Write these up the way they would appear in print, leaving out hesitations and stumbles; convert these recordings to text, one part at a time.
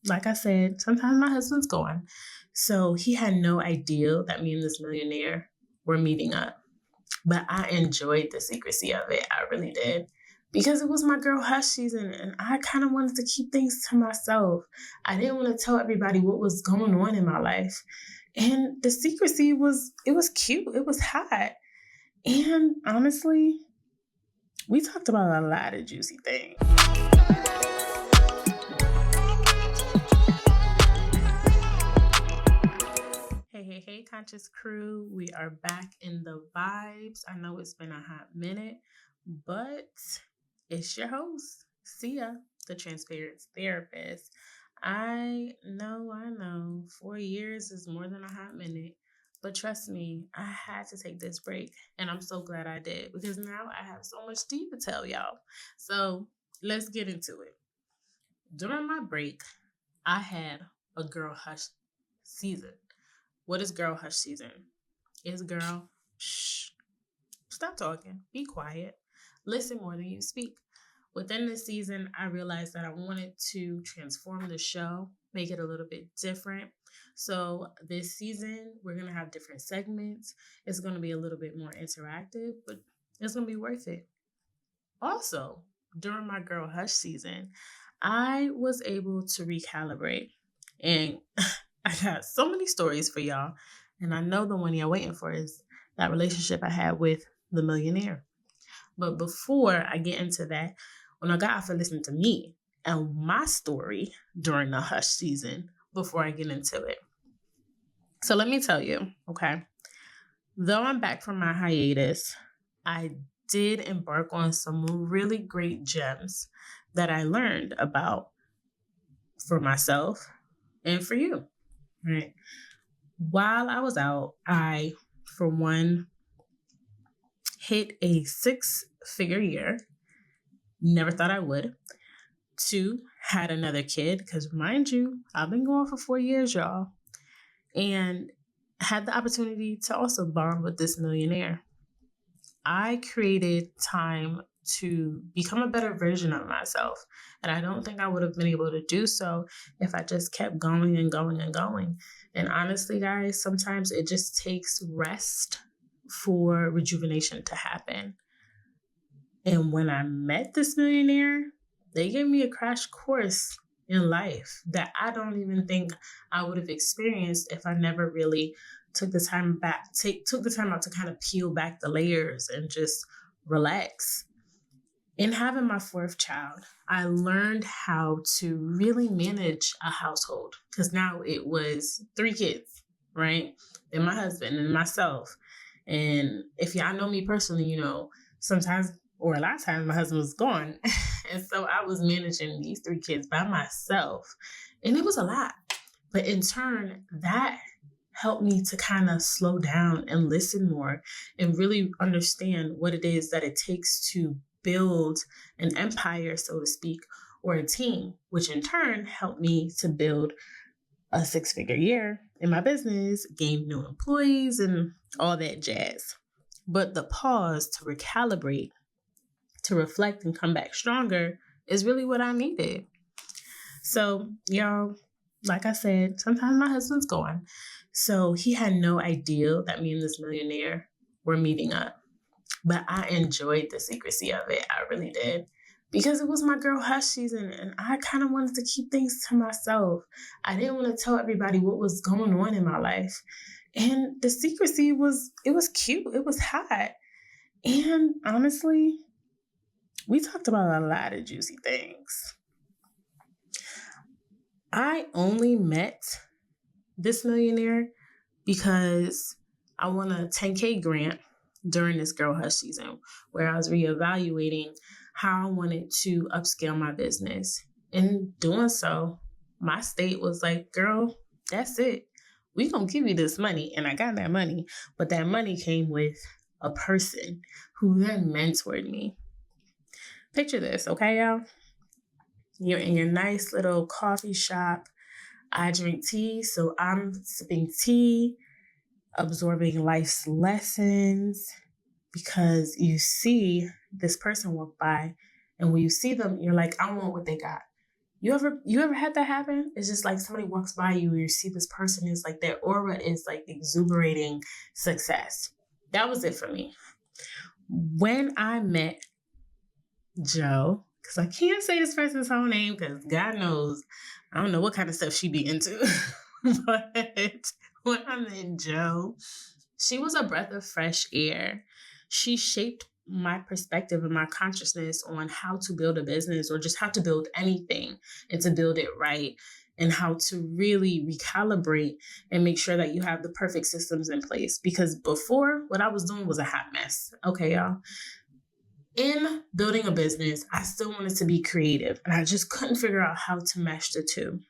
like I said, sometimes my husband's gone. So he had no idea that me and this millionaire were meeting up. But I enjoyed the secrecy of it. I really did. Because it was my girl hush season and I kind of wanted to keep things to myself. I didn't want to tell everybody what was going on in my life. And the secrecy was cute. It was hot. And honestly, we talked about a lot of juicy things. Hey, conscious crew. We are back in the vibes. I know it's been a hot minute, but it's your host, Sia, the transparent therapist. I know, 4 years is more than a hot minute, but trust me, I had to take this break, and I'm so glad I did because now I have so much tea to tell y'all. So let's get into it. During my break, I had a girl hush season. What is girl hush season? It's girl, shh, stop talking, be quiet, listen more than you speak. Within this season, I realized that I wanted to transform the show, make it a little bit different. So this season, we're going to have different segments. It's going to be a little bit more interactive, but it's going to be worth it. Also, during my girl hush season, I was able to recalibrate, and I got so many stories for y'all. And I know the one you're waiting for is that relationship I had with the millionaire. But before I get into that, when I got off to listen to me and my story during the hush season before I get into it. So let me tell you, okay, though I'm back from my hiatus, I did embark on some really great gems that I learned about for myself and for you. Right. While I was out, I, for one, hit a 6-figure year. Never thought I would. 2, had another kid, because mind you, I've been going for 4 years, y'all. And had the opportunity to also bond with this millionaire. I created time to become a better version of myself. And I don't think I would have been able to do so if I just kept going and going and going. And honestly, guys, sometimes it just takes rest for rejuvenation to happen. And when I met this millionaire, they gave me a crash course in life that I don't even think I would have experienced if I never really took the time out to kind of peel back the layers and just relax. In having my 4th child, I learned how to really manage a household because now it was 3 kids, right? And my husband and myself. And if y'all know me personally, sometimes or a lot of times my husband was gone. And so I was managing these 3 kids by myself. And it was a lot. But in turn, that helped me to kind of slow down and listen more and really understand what it is that it takes to build an empire, so to speak, or a team, which in turn helped me to build a 6-figure year in my business, gain new employees, and all that jazz. But the pause to recalibrate, to reflect and come back stronger is really what I needed. So, y'all, like I said, sometimes my husband's gone. So he had no idea that me and this millionaire were meeting up. But I enjoyed the secrecy of it. I really did. Because it was my girl hush season and I kind of wanted to keep things to myself. I didn't want to tell everybody what was going on in my life. And the secrecy was cute. It was hot. And honestly, we talked about a lot of juicy things. I only met this millionaire because I won a 10K grant during this girl hush season where I was reevaluating how I wanted to upscale my business. In doing so, my state was like, girl, that's it. We gonna give you this money. And I got that money, but that money came with a person who then mentored me. Picture this, okay, y'all? You're in your nice little coffee shop. I drink tea, so I'm sipping tea, absorbing life's lessons, because you see this person walk by, and when you see them, you're like, I want what they got. You ever had that happen? It's just like somebody walks by you and you see this person is like their aura is like exuberating success. That was it for me. When I met Joe, because I can't say this person's whole name because God knows I don't know what kind of stuff she be into. But when I met Joe, she was a breath of fresh air. She shaped my perspective and my consciousness on how to build a business or just how to build anything and to build it right and how to really recalibrate and make sure that you have the perfect systems in place. Because before, what I was doing was a hot mess. Okay, y'all. In building a business, I still wanted to be creative and I just couldn't figure out how to mesh the two.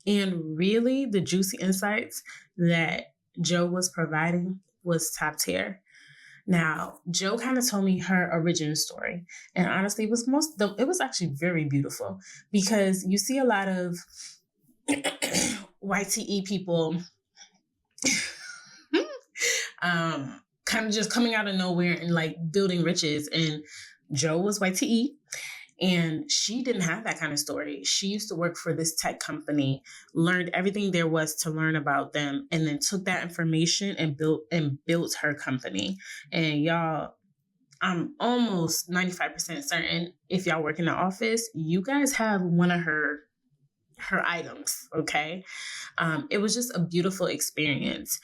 And really, the juicy insights that Joe was providing was top tier. Now, Joe kind of told me her origin story, and honestly, it was actually very beautiful because you see a lot of YTE people, kind of just coming out of nowhere and like building riches. And Joe was YTE. And she didn't have that kind of story. She used to work for this tech company, learned everything there was to learn about them, and then took that information and built her company. And y'all, I'm almost 95% certain if y'all work in the office, you guys have one of her items, okay? It was just a beautiful experience.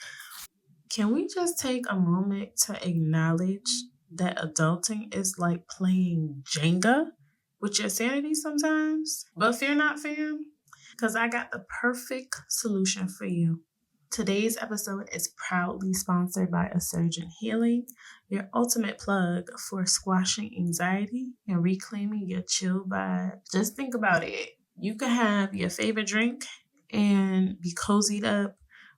Can we just take a moment to acknowledge that adulting is like playing Jenga with your sanity sometimes? But fear not, fam, because I got the perfect solution for you. Today's episode is proudly sponsored by Assurgent Healing, your ultimate plug for squashing anxiety and reclaiming your chill vibe. Just think about it. You can have your favorite drink and be cozied up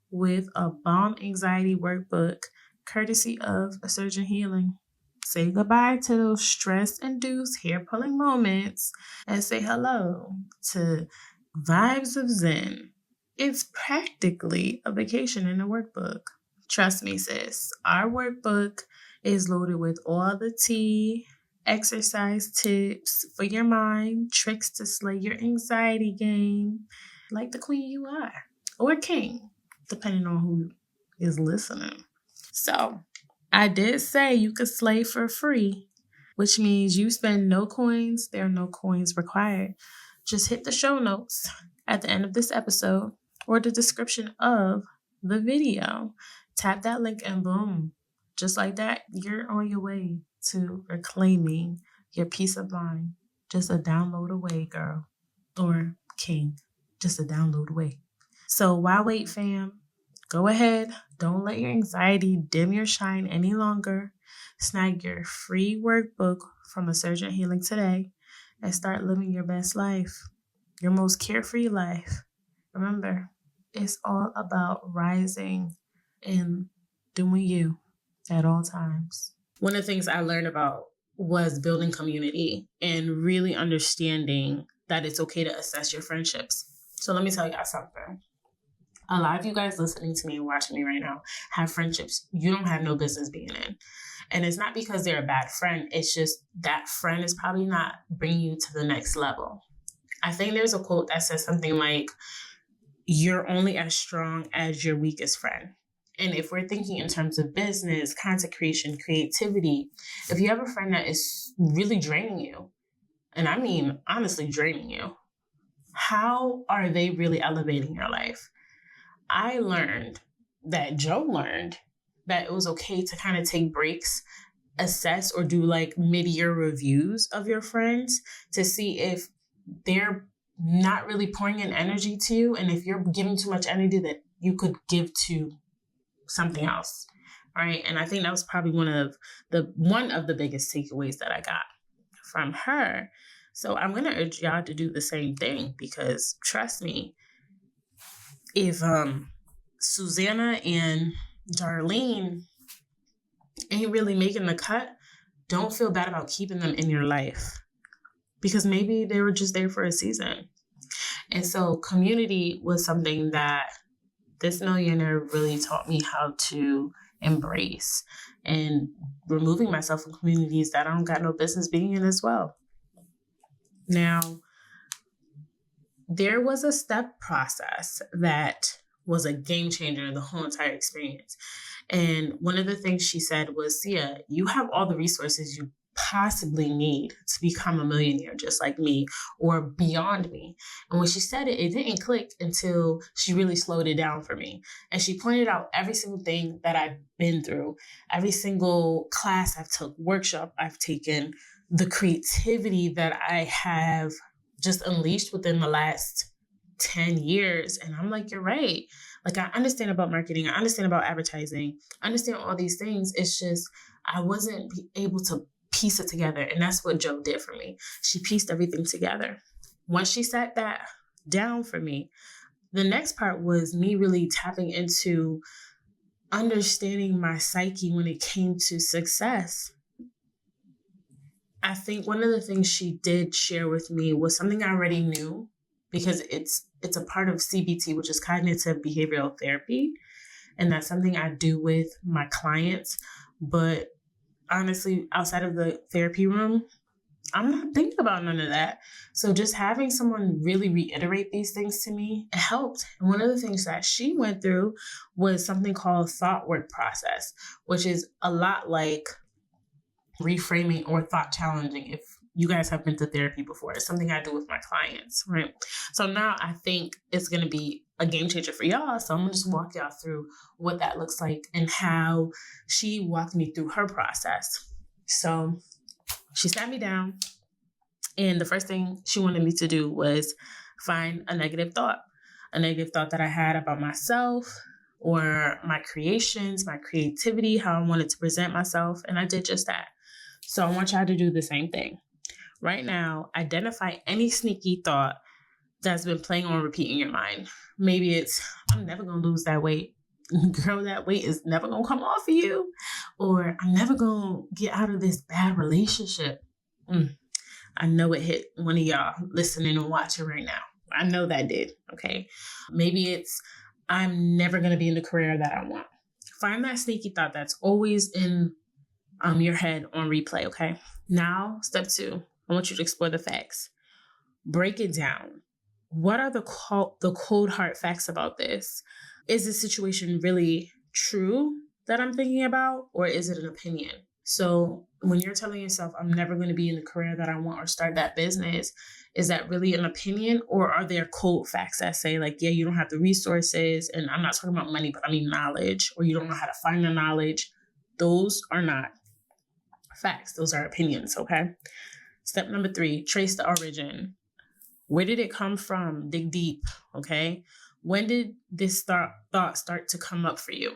with a bomb anxiety workbook courtesy of Assurgent Healing. Say goodbye to those stress-induced hair-pulling moments and say hello to vibes of Zen. It's practically a vacation in a workbook. Trust me, sis. Our workbook is loaded with all the tea, exercise tips for your mind, tricks to slay your anxiety game, like the queen you are, or king, depending on who is listening. So, I did say you could slay for free, which means you spend no coins. There are no coins required. Just hit the show notes at the end of this episode or the description of the video. Tap that link and boom. Just like that, you're on your way to reclaiming your peace of mind. Just a download away, girl. Or king. Just a download away. So why wait, fam? Go ahead. Don't let your anxiety dim your shine any longer. Snag your free workbook from Assurgent Healing today and start living your best life, your most carefree life. Remember, it's all about rising and doing you at all times. One of the things I learned about was building community and really understanding that it's okay to assess your friendships. So let me tell y'all something. A lot of you guys listening to me and watching me right now have friendships you don't have no business being in. And it's not because they're a bad friend. It's just that friend is probably not bringing you to the next level. I think there's a quote that says something like, you're only as strong as your weakest friend. And if we're thinking in terms of business, content creation, creativity, if you have a friend that is really draining you, and I mean honestly draining you, how are they really elevating your life? I learned that Joe learned that it was okay to kind of take breaks, assess or do like mid-year reviews of your friends to see if they're not really pouring in energy to you and if you're giving too much energy that you could give to something else, right? And I think that was probably one of the biggest takeaways that I got from her. So I'm going to urge y'all to do the same thing because trust me, if Susanna and Darlene ain't really making the cut, don't feel bad about keeping them in your life because maybe they were just there for a season. And so community was something that this millionaire really taught me how to embrace and removing myself from communities that I don't got no business being in as well. Now, there was a step process that was a game changer in the whole entire experience. And one of the things she said was, Sia, you have all the resources you possibly need to become a millionaire, just like me, or beyond me. And when she said it, it didn't click until she really slowed it down for me. And she pointed out every single thing that I've been through, every single class I've took, workshop I've taken, the creativity that I have just unleashed within the last 10 years. And I'm like, you're right. Like, I understand about marketing. I understand about advertising. I understand all these things. It's just, I wasn't able to piece it together. And that's what Jo did for me. She pieced everything together. Once she sat that down for me, the next part was me really tapping into understanding my psyche when it came to success. I think one of the things she did share with me was something I already knew, because it's a part of CBT, which is cognitive behavioral therapy. And that's something I do with my clients. But honestly, outside of the therapy room, I'm not thinking about none of that. So just having someone really reiterate these things to me, it helped. And one of the things that she went through was something called thought work process, which is a lot like reframing or thought challenging. If you guys have been to therapy before, it's something I do with my clients, right? So now I think it's going to be a game changer for y'all. So I'm going to just walk y'all through what that looks like and how she walked me through her process. So she sat me down, and the first thing she wanted me to do was find a negative thought that I had about myself or my creations, my creativity, how I wanted to present myself. And I did just that. So I want y'all to do the same thing. Right now, identify any sneaky thought that's been playing on repeat in your mind. Maybe it's, I'm never going to lose that weight. Girl, that weight is never going to come off of you. Or I'm never going to get out of this bad relationship. I know it hit one of y'all listening and watching right now. I know that did, okay? Maybe it's, I'm never going to be in the career that I want. Find that sneaky thought that's always in your head on replay, okay? Now, step 2, I want you to explore the facts. Break it down. What are the cold hard facts about this? Is the situation really true that I'm thinking about, or is it an opinion? So when you're telling yourself, I'm never going to be in the career that I want or start that business, is that really an opinion, or are there cold facts that say, like, yeah, you don't have the resources, and I'm not talking about money, but I mean knowledge, or you don't know how to find the knowledge? Those are not facts. Those are opinions, okay? Step number 3, trace the origin. Where did it come from? Dig deep, okay? When did this thought start to come up for you?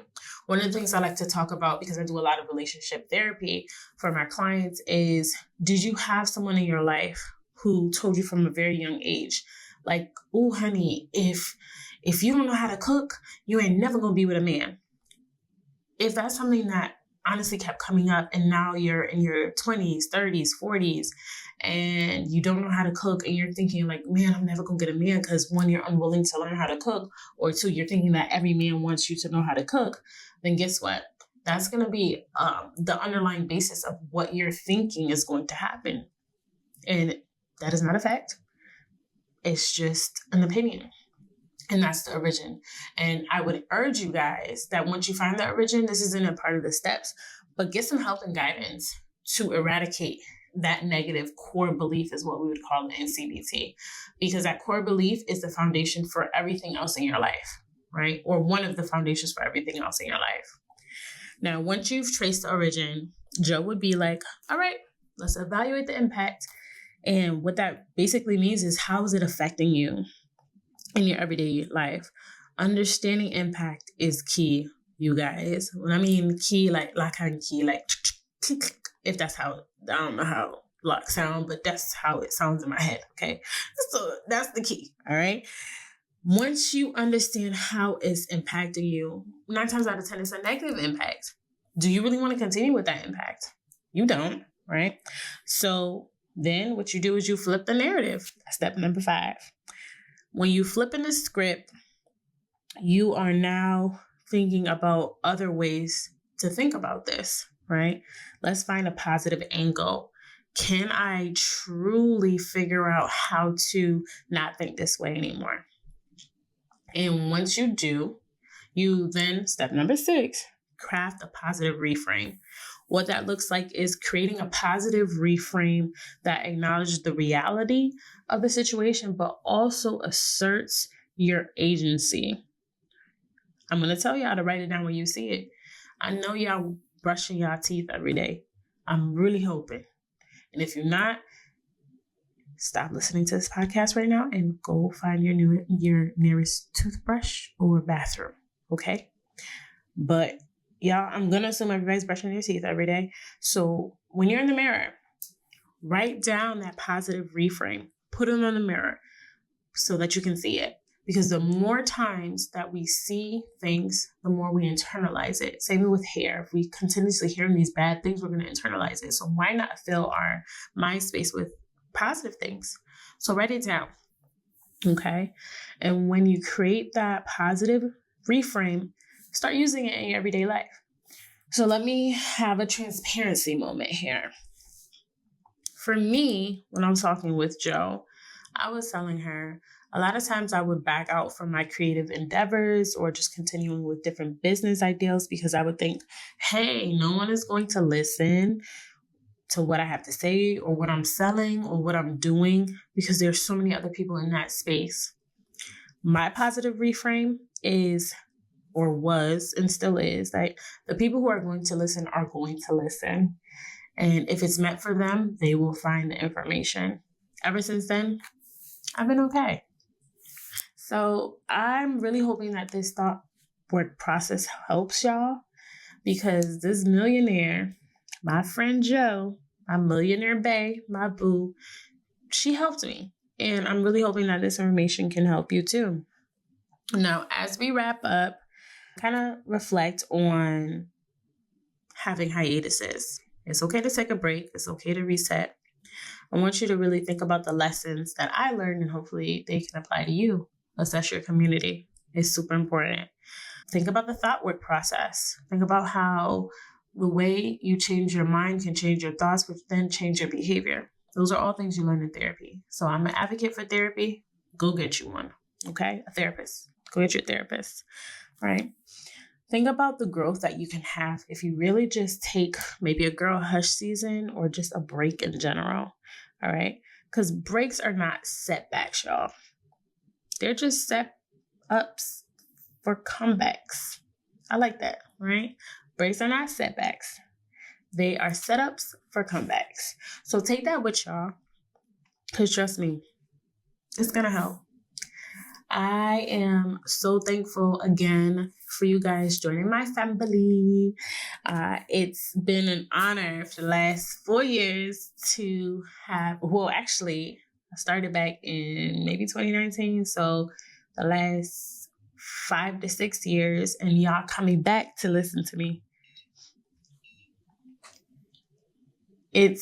One of the things I like to talk about, because I do a lot of relationship therapy for my clients, is, did you have someone in your life who told you from a very young age, like, oh, honey, if you don't know how to cook, you ain't never going to be with a man? If that's something that honestly kept coming up, and now you're in your 20s, 30s, 40s, and you don't know how to cook, and you're thinking like, man, I'm never going to get a man because 1, you're unwilling to learn how to cook, or 2, you're thinking that every man wants you to know how to cook, then guess what? That's going to be the underlying basis of what you're thinking is going to happen. And that is not a fact. It's just an opinion. And that's the origin. And I would urge you guys that once you find the origin, this isn't a part of the steps, but get some help and guidance to eradicate that negative core belief, is what we would call it in CBT, because that core belief is the foundation for everything else in your life, right? Or one of the foundations for everything else in your life. Now, once you've traced the origin, Jo would be like, all right, let's evaluate the impact. And what that basically means is, how is it affecting you in your everyday life? Understanding impact is key, you guys. When I mean key, like kind key, like if that's how, I don't know how lock sound, but that's how it sounds in my head, okay? So that's the key, all right? Once you understand how it's impacting you, 9 times out of 10, it's a negative impact. Do you really want to continue with that impact? You don't, right? So then what you do is you flip the narrative. That's step number 5. When you flip in the script, you are now thinking about other ways to think about this, right? Let's find a positive angle. Can I truly figure out how to not think this way anymore? And once you do, you then, step number 6, craft a positive reframe. What that looks like is creating a positive reframe that acknowledges the reality of the situation, but also asserts your agency. I'm going to tell y'all to write it down when you see it. I know y'all brushing y'all teeth every day. I'm really hoping. And if you're not, stop listening to this podcast right now and go find your nearest toothbrush or bathroom. Okay? But y'all, I'm going to assume everybody's brushing their teeth every day. So when you're in the mirror, write down that positive reframe. Put it on the mirror so that you can see it. Because the more times that we see things, the more we internalize it. Same with hair. If we continuously hear these bad things, we're going to internalize it. So why not fill our mind space with positive things? So write it down. Okay. And when you create that positive reframe, start using it in your everyday life. So let me have a transparency moment here. For me, when I was talking with Jo, I was telling her a lot of times I would back out from my creative endeavors or just continuing with different business ideals because I would think, hey, no one is going to listen to what I have to say or what I'm selling or what I'm doing because there's so many other people in that space. My positive reframe is, or was, and still is, like the people who are going to listen are going to listen. And if it's meant for them, they will find the information. Ever since then, I've been okay. So I'm really hoping that this thought work process helps y'all because this millionaire, my friend Jo, my millionaire bae, my boo, she helped me. And I'm really hoping that this information can help you too. Now, as we wrap up, kind of reflect on having hiatuses. It's okay to take a break. It's okay to reset. I want you to really think about the lessons that I learned and hopefully they can apply to you. Assess your community. It's super important. Think about the thought work process. Think about how the way you change your mind can change your thoughts, which then change your behavior. Those are all things you learn in therapy. So I'm an advocate for therapy. Go get you one. Okay? A therapist. Go get your therapist. Right? Think about the growth that you can have if you really just take maybe a girl hush season or just a break in general. All right? Because breaks are not setbacks, y'all. They're just set ups for comebacks. I like that, right? Breaks are not setbacks. They are setups for comebacks. So take that with y'all, because trust me, it's going to help. I am so thankful again for you guys joining my family. It's been an honor for the last 4 years to have, well, actually, I started back in maybe 2019. So the last 5 to 6 years, and y'all coming back to listen to me. It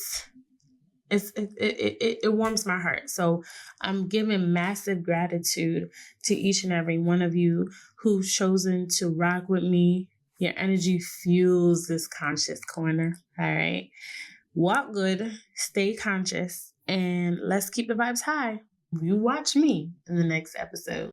warms my heart. So I'm giving massive gratitude to each and every one of you who've chosen to rock with me. Your energy fuels this conscious corner. All right. Walk good, stay conscious, and let's keep the vibes high. You watch me in the next episode.